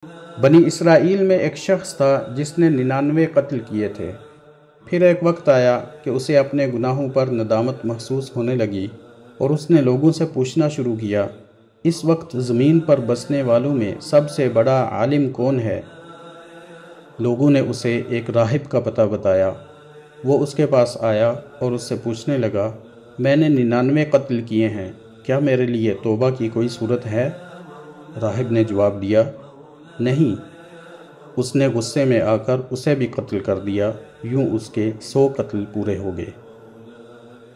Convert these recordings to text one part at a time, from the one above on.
بنی اسرائیل میں ایک شخص تھا جس نے 99 قتل کیے تھے۔ پھر ایک وقت آیا کہ اسے اپنے گناہوں پر ندامت محسوس ہونے لگی اور اس نے لوگوں سے پوچھنا شروع کیا، اس وقت زمین پر بسنے والوں میں سب سے بڑا عالم کون ہے؟ لوگوں نے اسے ایک راہب کا پتہ بتایا۔ وہ اس کے پاس آیا اور اس سے پوچھنے لگا، میں نے 99 قتل کیے ہیں، کیا میرے لیے توبہ کی کوئی صورت ہے؟ راہب نے جواب دیا، نہیں۔ اس نے غصے میں آ کر اسے بھی قتل کر دیا، یوں اس کے 100 قتل پورے ہو گئے۔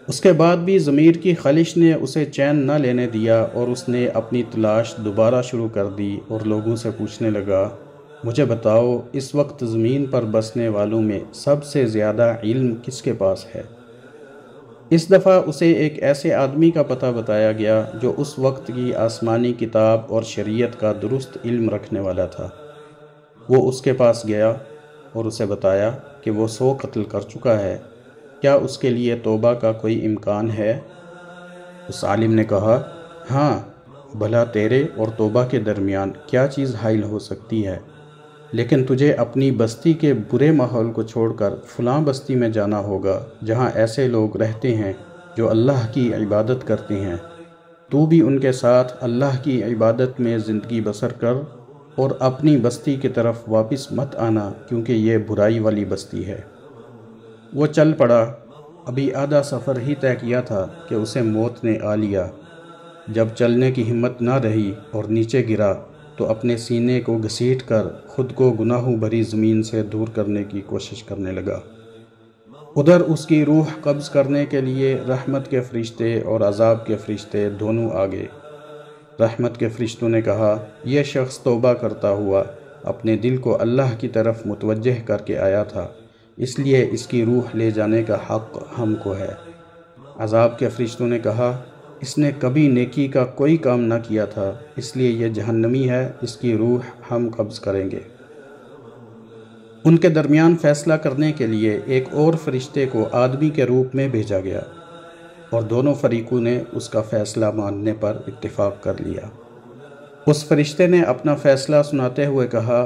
اس کے بعد بھی ضمیر کی خلش نے اسے چین نہ لینے دیا اور اس نے اپنی تلاش دوبارہ شروع کر دی اور لوگوں سے پوچھنے لگا، مجھے بتاؤ اس وقت زمین پر بسنے والوں میں سب سے زیادہ علم کس کے پاس ہے؟ اس دفعہ اسے ایک ایسے آدمی کا پتہ بتایا گیا جو اس وقت کی آسمانی کتاب اور شریعت کا درست علم رکھنے والا تھا۔ وہ اس کے پاس گیا اور اسے بتایا کہ وہ 100 قتل کر چکا ہے، کیا اس کے لیے توبہ کا کوئی امکان ہے؟ اس عالم نے کہا، ہاں، بھلا تیرے اور توبہ کے درمیان کیا چیز حائل ہو سکتی ہے؟ لیکن تجھے اپنی بستی کے برے ماحول کو چھوڑ کر فلاں بستی میں جانا ہوگا جہاں ایسے لوگ رہتے ہیں جو اللہ کی عبادت کرتے ہیں۔ تو بھی ان کے ساتھ اللہ کی عبادت میں زندگی بسر کر اور اپنی بستی کی طرف واپس مت آنا، کیونکہ یہ برائی والی بستی ہے۔ وہ چل پڑا۔ ابھی آدھا سفر ہی طے کیا تھا کہ اسے موت نے آ لیا۔ جب چلنے کی ہمت نہ رہی اور نیچے گرا تو اپنے سینے کو گھسیٹ کر خود کو گناہوں بھری زمین سے دور کرنے کی کوشش کرنے لگا۔ ادھر اس کی روح قبض کرنے کے لیے رحمت کے فرشتے اور عذاب کے فرشتے دونوں آ گئے۔ رحمت کے فرشتوں نے کہا، یہ شخص توبہ کرتا ہوا اپنے دل کو اللہ کی طرف متوجہ کر کے آیا تھا، اس لیے اس کی روح لے جانے کا حق ہم کو ہے۔ عذاب کے فرشتوں نے کہا، اس نے کبھی نیکی کا کوئی کام نہ کیا تھا، اس لیے یہ جہنمی ہے، اس کی روح ہم قبض کریں گے۔ ان کے درمیان فیصلہ کرنے کے لیے ایک اور فرشتے کو آدمی کے روپ میں بھیجا گیا اور دونوں فریقوں نے اس کا فیصلہ ماننے پر اتفاق کر لیا۔ اس فرشتے نے اپنا فیصلہ سناتے ہوئے کہا،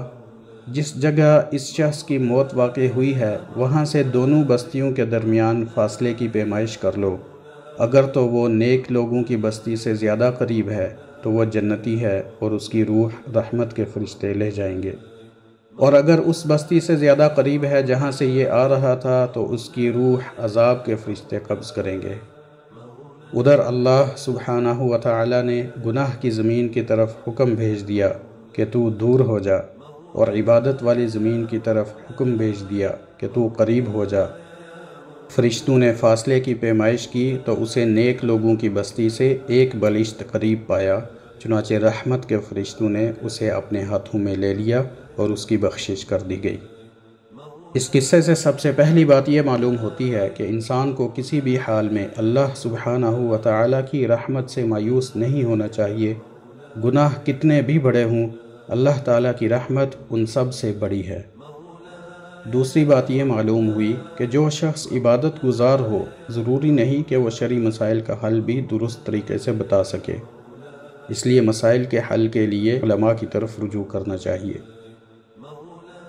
جس جگہ اس شخص کی موت واقع ہوئی ہے وہاں سے دونوں بستیوں کے درمیان فاصلے کی پیمائش کر لو۔ اگر تو وہ نیک لوگوں کی بستی سے زیادہ قریب ہے تو وہ جنتی ہے اور اس کی روح رحمت کے فرشتے لے جائیں گے، اور اگر اس بستی سے زیادہ قریب ہے جہاں سے یہ آ رہا تھا تو اس کی روح عذاب کے فرشتے قبض کریں گے۔ ادھر اللہ سبحانہ و تعالی نے گناہ کی زمین کی طرف حکم بھیج دیا کہ تو دور ہو جا، اور عبادت والی زمین کی طرف حکم بھیج دیا کہ تو قریب ہو جا۔ فرشتوں نے فاصلے کی پیمائش کی تو اسے نیک لوگوں کی بستی سے ایک بلشت قریب پایا، چنانچہ رحمت کے فرشتوں نے اسے اپنے ہاتھوں میں لے لیا اور اس کی بخشش کر دی گئی۔ اس قصے سے سب سے پہلی بات یہ معلوم ہوتی ہے کہ انسان کو کسی بھی حال میں اللہ سبحانہ و تعالی کی رحمت سے مایوس نہیں ہونا چاہیے۔ گناہ کتنے بھی بڑے ہوں، اللہ تعالیٰ کی رحمت ان سب سے بڑی ہے۔ دوسری بات یہ معلوم ہوئی کہ جو شخص عبادت گزار ہو، ضروری نہیں کہ وہ شرعی مسائل کا حل بھی درست طریقے سے بتا سکے، اس لیے مسائل کے حل کے لیے علماء کی طرف رجوع کرنا چاہیے۔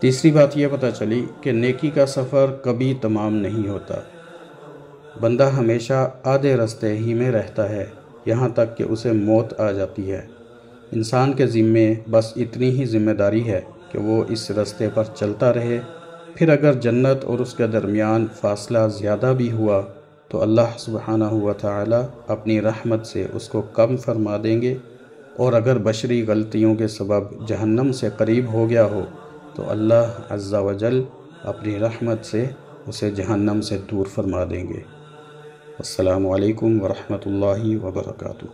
تیسری بات یہ پتہ چلی کہ نیکی کا سفر کبھی تمام نہیں ہوتا۔ بندہ ہمیشہ آدھے راستے ہی میں رہتا ہے، یہاں تک کہ اسے موت آ جاتی ہے۔ انسان کے ذمے بس اتنی ہی ذمہ داری ہے کہ وہ اس راستے پر چلتا رہے، پھر اگر جنت اور اس کے درمیان فاصلہ زیادہ بھی ہوا تو اللہ سبحانہ و تعالی اپنی رحمت سے اس کو کم فرما دیں گے، اور اگر بشری غلطیوں کے سبب جہنم سے قریب ہو گیا ہو تو اللہ عز و جل اپنی رحمت سے اسے جہنم سے دور فرما دیں گے۔ السلام علیکم ورحمۃ اللہ وبرکاتہ۔